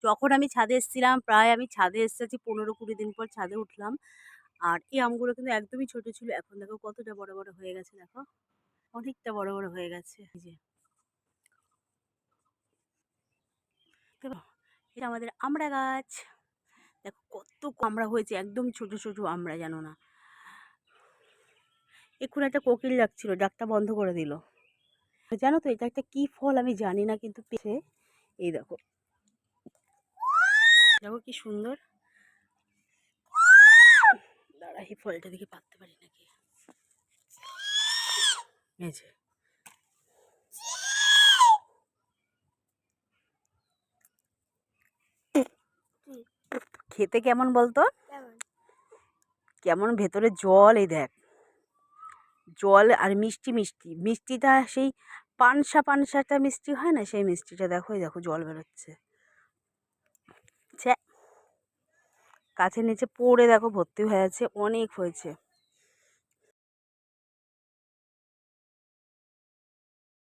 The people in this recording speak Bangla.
যখন আমি ছাদে এসেছিলাম, প্রায় আমি ছাদে এসেছি ১৫-২০ দিন পর ছাদে উঠলাম। আর এই আমগুলো কিন্তু একদমই ছোট ছিল। এখন দেখো কতটা বড়, বড় হয়ে গেছে দেখো। অনেকটা বড়, বড় হয়ে গেছে। এই যে দেখো, এটা আমাদের আমড়া গাছ। দেখো কত আমড়া হয়েছে, একদম ছোট, ছোট আমড়া জানো না। এক্ষুনি একটা কোকিল ডাকছিল, ডাকটা বন্ধ করে দিল। জানো তো এটা একটা কি ফল আমি জানি না, কিন্তু পেয়েছে। এই দেখো, দেখো কি সুন্দর। দাঁড়া, এই ফলটা দেখে পারতে পারি নাকি। এই যে খেতে কেমন বলতো? কেমন ভেতরে জল, এই দেখ জল আর মিষ্টি মিষ্টি, মিষ্টিটা সেই পানসা পানসাটা মিষ্টি হয় না, সেই মিষ্টিটা দেখো। এই দেখো জল বেরোচ্ছে। গাছের নিচে পড়ে দেখো ভর্তি হয়ে আছে, অনেক হয়েছে।